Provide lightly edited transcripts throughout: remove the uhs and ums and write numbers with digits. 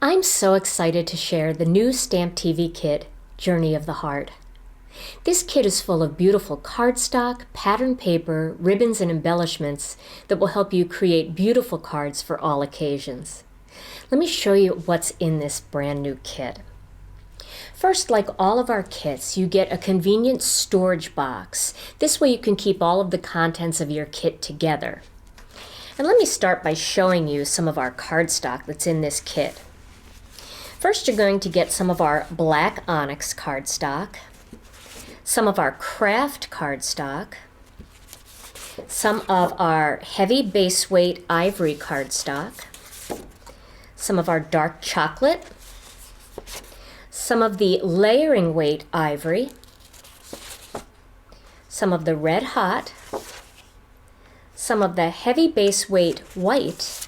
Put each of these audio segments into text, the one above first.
I'm so excited to share the new Stamp TV kit, Journey of the Heart. This kit is full of beautiful cardstock, pattern paper, ribbons, and embellishments that will help you create beautiful cards for all occasions. Let me show you what's in this brand new kit. First, like all of our kits, you get a convenient storage box. This way you can keep all of the contents of your kit together. And let me start by showing you some of our cardstock that's in this kit. First, you're going to get some of our black Onyx cardstock, some of our craft cardstock, some of our heavy base weight ivory cardstock, some of our dark chocolate, some of the layering weight ivory, some of the red hot, some of the heavy base weight white,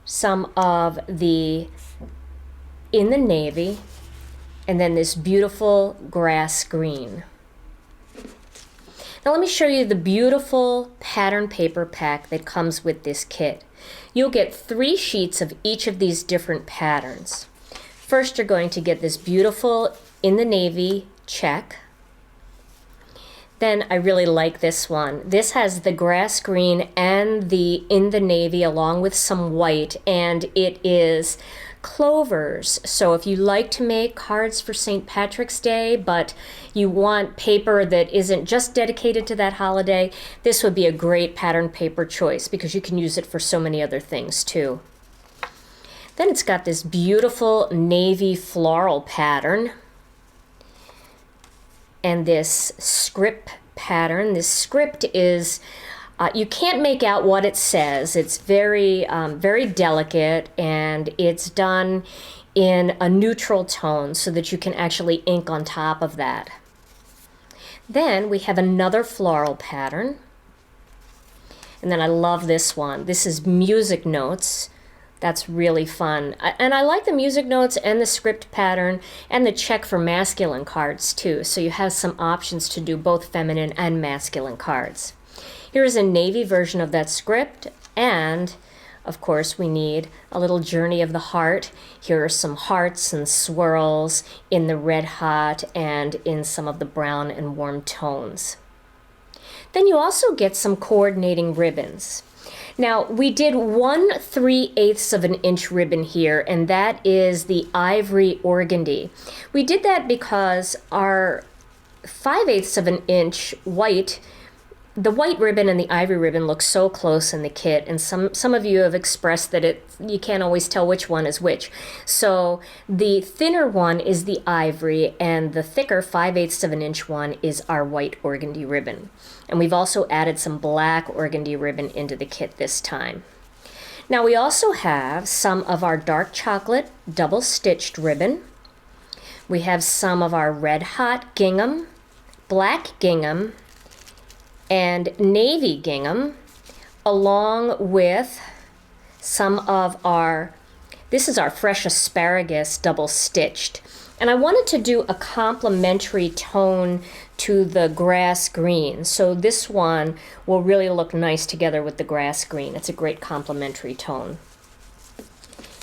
some of the in the navy, and then this beautiful grass green. Now let me show you the beautiful pattern paper pack that comes with this kit. You'll get 3 sheets of each of these different patterns. First, you're going to get this beautiful in the navy check. Then I really like this one. This has the grass green and the in the navy along with some white, and it is clovers. So if you like to make cards for St. Patrick's Day, but you want paper that isn't just dedicated to that holiday, this would be a great pattern paper choice because you can use it for so many other things too. Then it's got this beautiful navy floral pattern and this script pattern. This script is, you can't make out what it says. It's very, very delicate, and it's done in a neutral tone so that you can actually ink on top of that. Then we have another floral pattern, and then I love this one. This is music notes. That's really fun. And I like the music notes and the script pattern and the check for masculine cards too. So you have some options to do both feminine and masculine cards. Here is a navy version of that script, and of course we need a little journey of the heart. Here are some hearts and swirls in the red hot and in some of the brown and warm tones. Then you also get some coordinating ribbons. Now, we did 1/3 of an inch ribbon here, and that is the ivory organdy. We did that because our 5/8 of an inch white, the white ribbon and the ivory ribbon look so close in the kit, and some of you have expressed that you can't always tell which one is which. So the thinner one is the ivory, and the thicker 5/8 of an inch one is our white organdy ribbon. And we've also added some black organdy ribbon into the kit this time. Now we also have some of our dark chocolate double stitched ribbon. We have some of our red hot gingham, black gingham, and navy gingham, along with some of our, this is our fresh asparagus double stitched. And I wanted to do a complementary tone to the grass green. So this one will really look nice together with the grass green. It's a great complementary tone.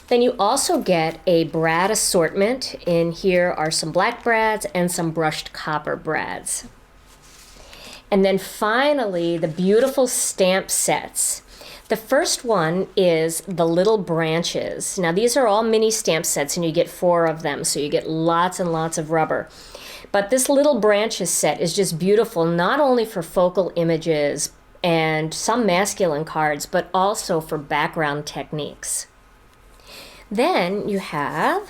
Then you also get a brad assortment. In here are some black brads and some brushed copper brads. And then finally, the beautiful stamp sets. The first one is the little branches. Now these are all mini stamp sets, and you get 4 of them, so you get lots and lots of rubber. But this little branches set is just beautiful, not only for focal images and some masculine cards, but also for background techniques. Then you have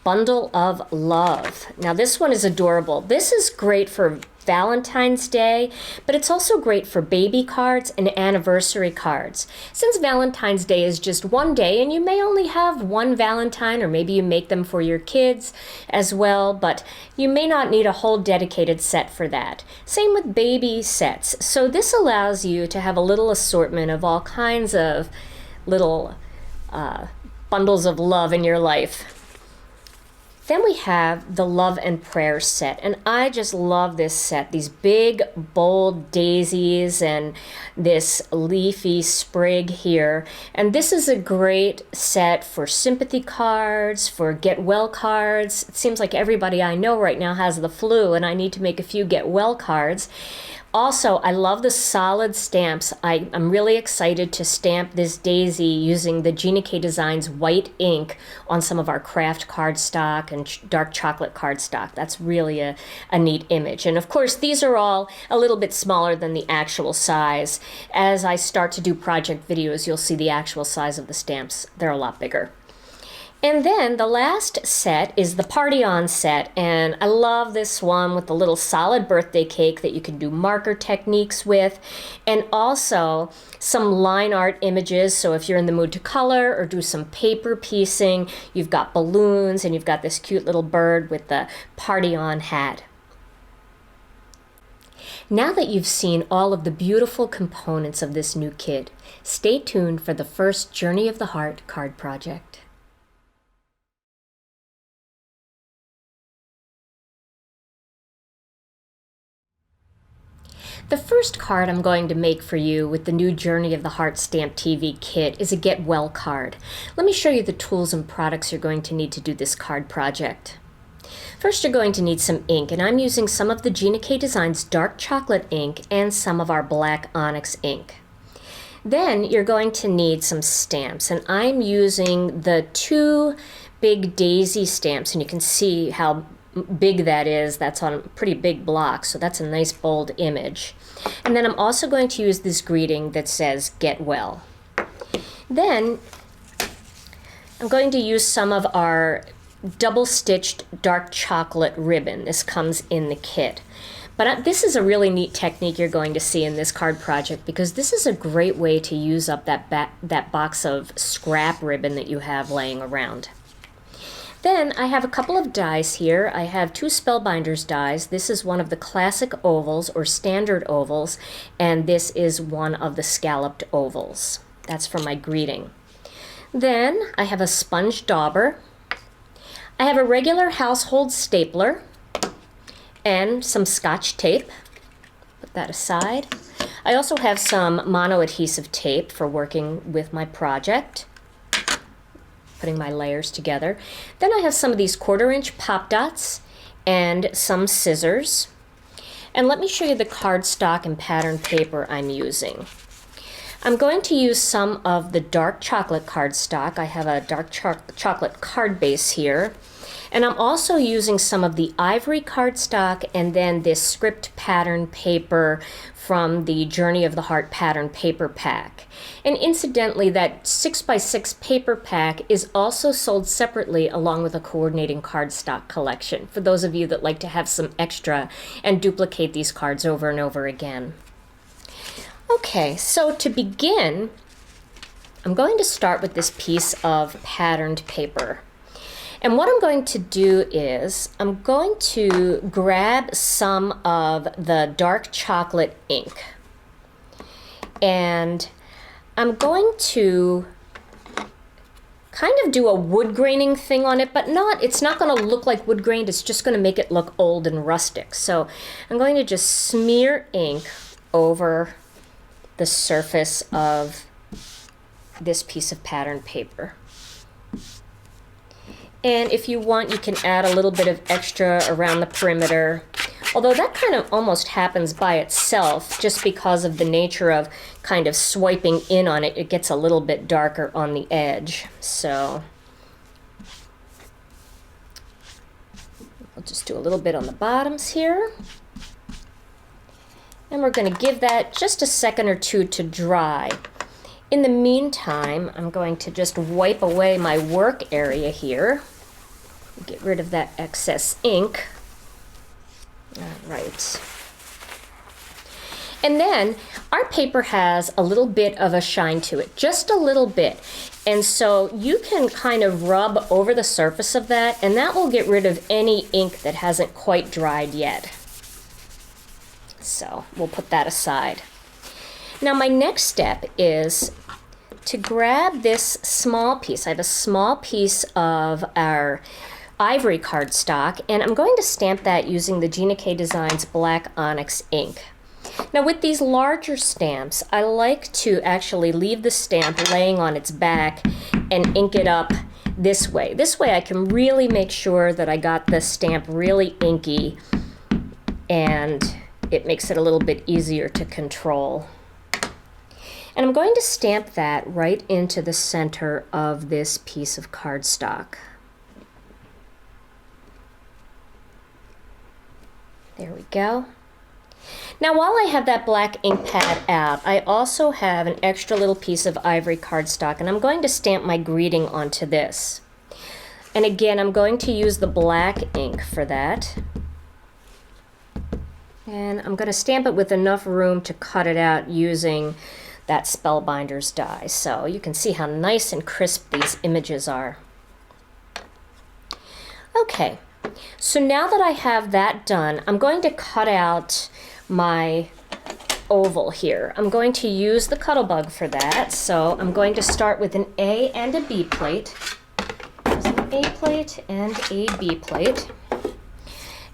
Bundle of Love. Now this one is adorable. This is great for Valentine's Day, but it's also great for baby cards and anniversary cards. Since Valentine's Day is just one day, and you may only have one Valentine, or maybe you make them for your kids as well, but you may not need a whole dedicated set for that. Same with baby sets. So this allows you to have a little assortment of all kinds of little bundles of love in your life. Then we have the Love and Prayer set, and I just love this set. These big, bold daisies and this leafy sprig here. And this is a great set for sympathy cards, for get well cards. It seems like everybody I know right now has the flu, and I need to make a few get well cards. Also, I love the solid stamps. I'm really excited to stamp this daisy using the Gina K Designs white ink on some of our craft cardstock and dark chocolate cardstock. That's really a neat image. And of course, these are all a little bit smaller than the actual size. As I start to do project videos, you'll see the actual size of the stamps. They're a lot bigger. And then the last set is the Party On set, and I love this one with the little solid birthday cake that you can do marker techniques with, and also some line art images. So if you're in the mood to color or do some paper piecing, you've got balloons and you've got this cute little bird with the Party On hat. Now that you've seen all of the beautiful components of this new kit, stay tuned for the first Journey of the Heart card project. The first card I'm going to make for you with the new Journey of the Heart Stamp TV kit is a Get Well card. Let me show you the tools and products you're going to need to do this card project. First, you're going to need some ink, and I'm using some of the Gina K Designs dark chocolate ink and some of our black Onyx ink. Then you're going to need some stamps, and I'm using the two big daisy stamps, and you can see how big that is. That's on a pretty big block, so that's a nice bold image. And then I'm also going to use this greeting that says Get Well. Then I'm going to use some of our double-stitched dark chocolate ribbon. This comes in the kit. But this is a really neat technique you're going to see in this card project, because this is a great way to use up that box of scrap ribbon that you have laying around. Then I have a couple of dies here. I have two Spellbinders dies. This is one of the classic ovals or standard ovals, and this is one of the scalloped ovals. That's for my greeting. Then I have a sponge dauber. I have a regular household stapler and some Scotch tape. Put that aside. I also have some mono adhesive tape for working with my project, putting my layers together. Then I have some of these 1/4-inch pop dots and some scissors. And let me show you the cardstock and pattern paper I'm using. I'm going to use some of the dark chocolate cardstock. I have a dark chocolate card base here. And I'm also using some of the ivory cardstock and then this script pattern paper from the Journey of the Heart pattern paper pack. And incidentally, that 6x6 paper pack is also sold separately along with a coordinating cardstock collection for those of you that like to have some extra and duplicate these cards over and over again. Okay, so to begin, I'm going to start with this piece of patterned paper. And what I'm going to do is I'm going to grab some of the dark chocolate ink, and I'm going to kind of do a wood graining thing on it, but it's not going to look like wood grained. It's just going to make it look old and rustic. So I'm going to just smear ink over the surface of this piece of patterned paper. And if you want, you can add a little bit of extra around the perimeter, although that kind of almost happens by itself just because of the nature of kind of swiping in on it. It gets a little bit darker on the edge. So I'll just do a little bit on the bottoms here. And we're going to give that just a second or two to dry. In the meantime, I'm going to just wipe away my work area here. Get rid of that excess ink. All right. And then our paper has a little bit of a shine to it, just a little bit. And so you can kind of rub over the surface of that, and that will get rid of any ink that hasn't quite dried yet. So we'll put that aside. Now my next step is to grab this small piece. I have a small piece of our ivory cardstock, and I'm going to stamp that using the Gina K Designs black Onyx ink. Now with these larger stamps, I like to actually leave the stamp laying on its back and ink it up this way. This way I can really make sure that I got the stamp really inky, and it makes it a little bit easier to control. And I'm going to stamp that right into the center of this piece of cardstock. There we go. Now while I have that black ink pad out, I also have an extra little piece of ivory cardstock, and I'm going to stamp my greeting onto this. And again, I'm going to use the black ink for that. And I'm going to stamp it with enough room to cut it out using that Spellbinders die. So you can see how nice and crisp these images are. Okay, so now that I have that done, I'm going to cut out my oval here. I'm going to use the Cuttlebug for that. So I'm going to start with an A and a B plate. There's an A plate and a B plate.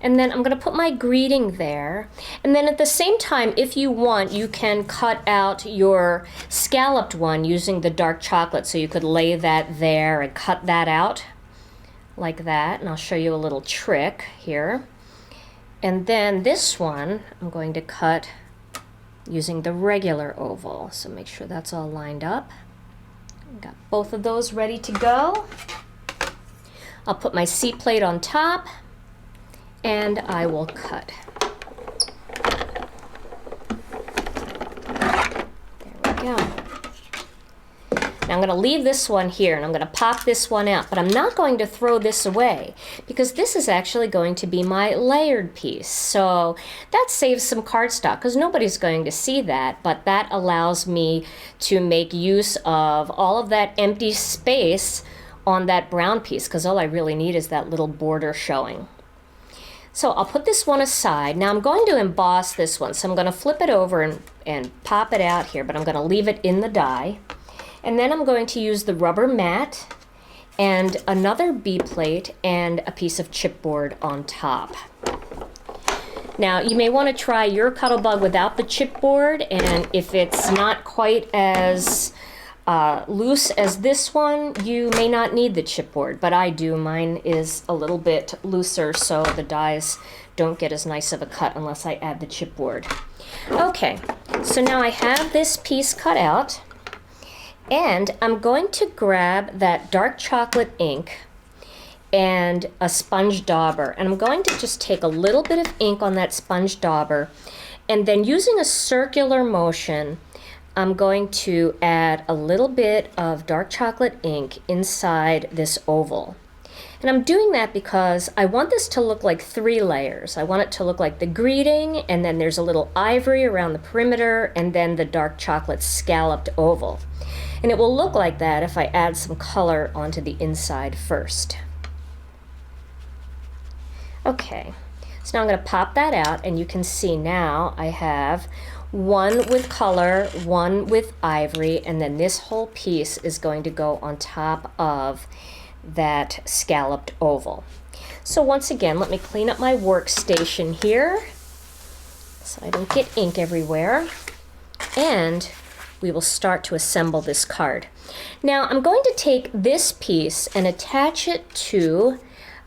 And then I'm going to put my greeting there. And then at the same time, if you want, you can cut out your scalloped one using the dark chocolate. So you could lay that there and cut that out like that. And I'll show you a little trick here. And then this one, I'm going to cut using the regular oval. So make sure that's all lined up. Got both of those ready to go. I'll put my C plate on top, and I will cut. There we go. Now I'm going to leave this one here, and I'm going to pop this one out, but I'm not going to throw this away because this is actually going to be my layered piece. So that saves some cardstock because nobody's going to see that, but that allows me to make use of all of that empty space on that brown piece because all I really need is that little border showing. So I'll put this one aside. Now I'm going to emboss this one. So I'm going to flip it over and pop it out here, but I'm going to leave it in the die. And then I'm going to use the rubber mat and another B plate and a piece of chipboard on top. Now you may want to try your Cuttlebug without the chipboard, and if it's not quite as loose as this one, you may not need the chipboard, but I do. Mine is a little bit looser, so the dies don't get as nice of a cut unless I add the chipboard. Okay, so now I have this piece cut out, and I'm going to grab that dark chocolate ink and a sponge dauber, and I'm going to just take a little bit of ink on that sponge dauber, and then using a circular motion, I'm going to add a little bit of dark chocolate ink inside this oval. And I'm doing that because I want this to look like 3 layers. I want it to look like the greeting, and then there's a little ivory around the perimeter, and then the dark chocolate scalloped oval. And it will look like that if I add some color onto the inside first. Okay, so now I'm going to pop that out, and you can see now I have one with color, one with ivory, and then this whole piece is going to go on top of that scalloped oval. So once again, let me clean up my workstation here so I don't get ink everywhere, and we will start to assemble this card. Now I'm going to take this piece and attach it to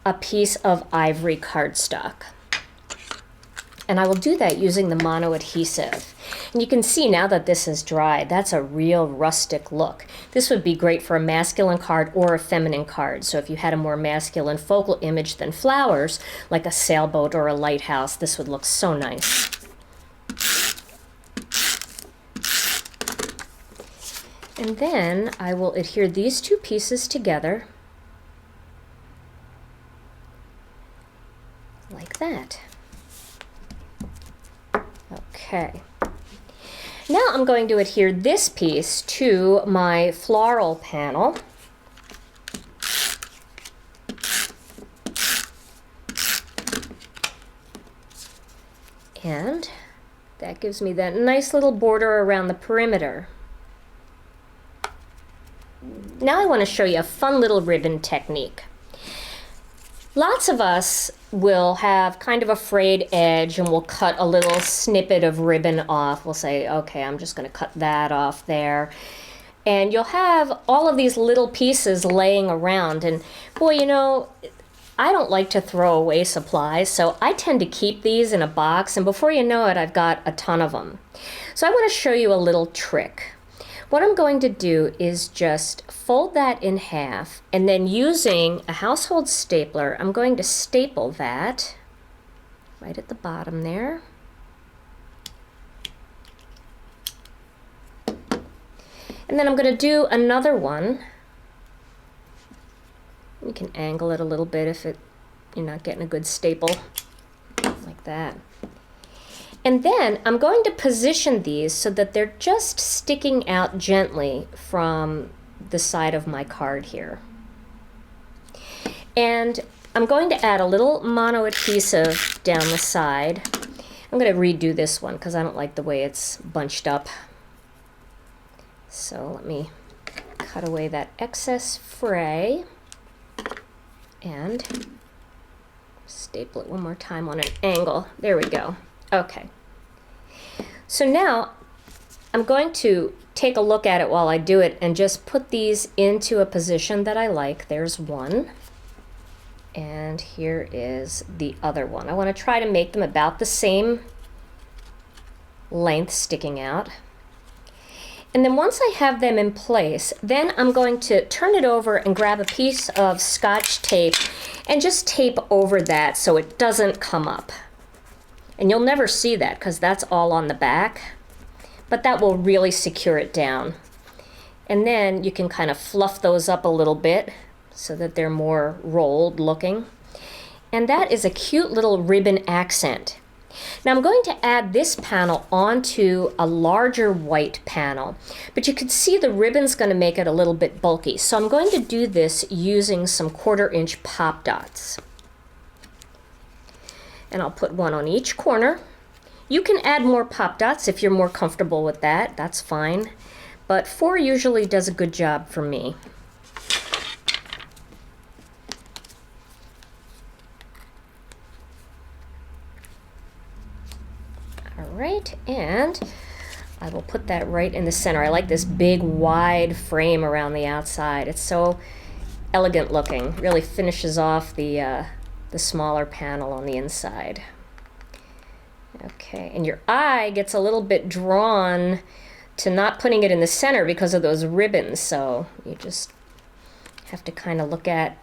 a piece of ivory cardstock. And I will do that using the mono adhesive. And you can see now that this is dry, that's a real rustic look. This would be great for a masculine card or a feminine card. So if you had a more masculine focal image than flowers, like a sailboat or a lighthouse, this would look so nice. And then I will adhere these 2 pieces together like that. Okay. Now I'm going to adhere this piece to my floral panel. And that gives me that nice little border around the perimeter. Now I want to show you a fun little ribbon technique. Lots of us will have kind of a frayed edge and we'll cut a little snippet of ribbon off. We'll say, okay, I'm just going to cut that off there. And you'll have all of these little pieces laying around. And boy, you know, I don't like to throw away supplies, so I tend to keep these in a box, and before you know it, I've got a ton of them. So I want to show you a little trick. What I'm going to do is just fold that in half, and then using a household stapler, I'm going to staple that right at the bottom there. And then I'm going to do another one. You can angle it a little bit if you're not getting a good staple, like that. And then I'm going to position these so that they're just sticking out gently from the side of my card here. And I'm going to add a little mono adhesive down the side. I'm going to redo this one because I don't like the way it's bunched up. So let me cut away that excess fray and staple it one more time on an angle. There we go. Okay. So now I'm going to take a look at it while I do it and just put these into a position that I like. There's one. And here is the other one. I want to try to make them about the same length sticking out. And then once I have them in place, then I'm going to turn it over and grab a piece of Scotch tape and just tape over that so it doesn't come up. And you'll never see that because that's all on the back, but that will really secure it down. And then you can kind of fluff those up a little bit so that they're more rolled looking. And that is a cute little ribbon accent. Now I'm going to add this panel onto a larger white panel, but you can see the ribbon's going to make it a little bit bulky. So I'm going to do this using some 1/4 inch pop dots. And I'll put one on each corner. You can add more pop dots if you're more comfortable with that, that's fine. But 4 usually does a good job for me. Right, and I will put that right in the center. I like this big wide frame around the outside. It's so elegant looking. Really finishes off the smaller panel on the inside. Okay, and your eye gets a little bit drawn to not putting it in the center because of those ribbons, so you just have to kind of look at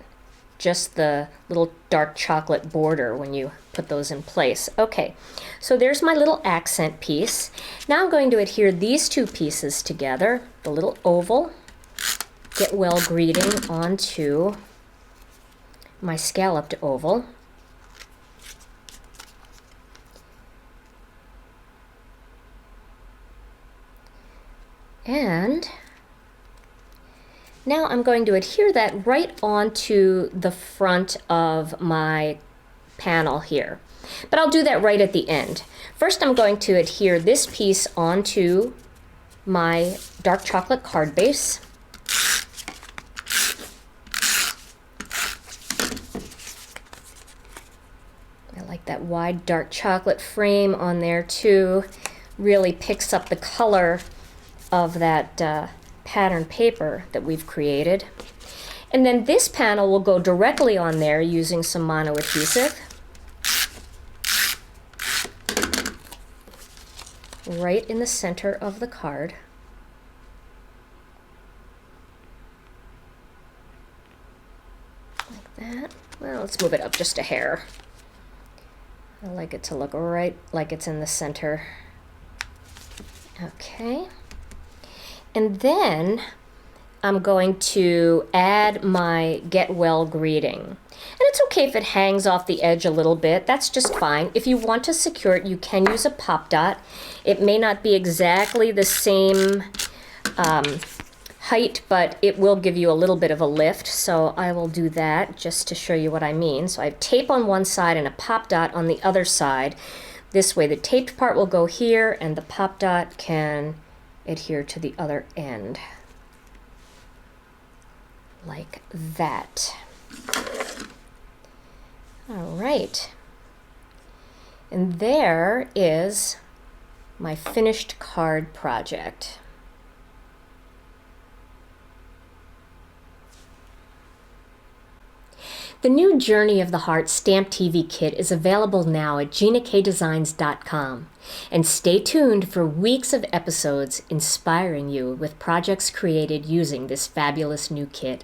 just the little dark chocolate border when you put those in place. Okay, so there's my little accent piece. Now I'm going to adhere these two pieces together, the little oval, get well greeting onto my scalloped oval. And now I'm going to adhere that right onto the front of my panel here. But I'll do that right at the end. First I'm going to adhere this piece onto my dark chocolate card base. I like that wide dark chocolate frame on there too. Really picks up the color of that pattern paper that we've created. And then this panel will go directly on there using some mono adhesive. Right in the center of the card. Like that. Well, let's move it up just a hair. I like it to look right like it's in the center. Okay. And then I'm going to add my get well greeting. And it's okay if it hangs off the edge a little bit, that's just fine. If you want to secure it, you can use a pop dot. It may not be exactly the same height, but it will give you a little bit of a lift, so I will do that just to show you what I mean. So I have tape on one side and a pop dot on the other side. This way the taped part will go here and the pop dot can adhere to the other end. Like that. All right. And there is my finished card project. The new Journey of the Heart Stamp TV kit is available now at GinaKDesigns.com. And stay tuned for weeks of episodes inspiring you with projects created using this fabulous new kit.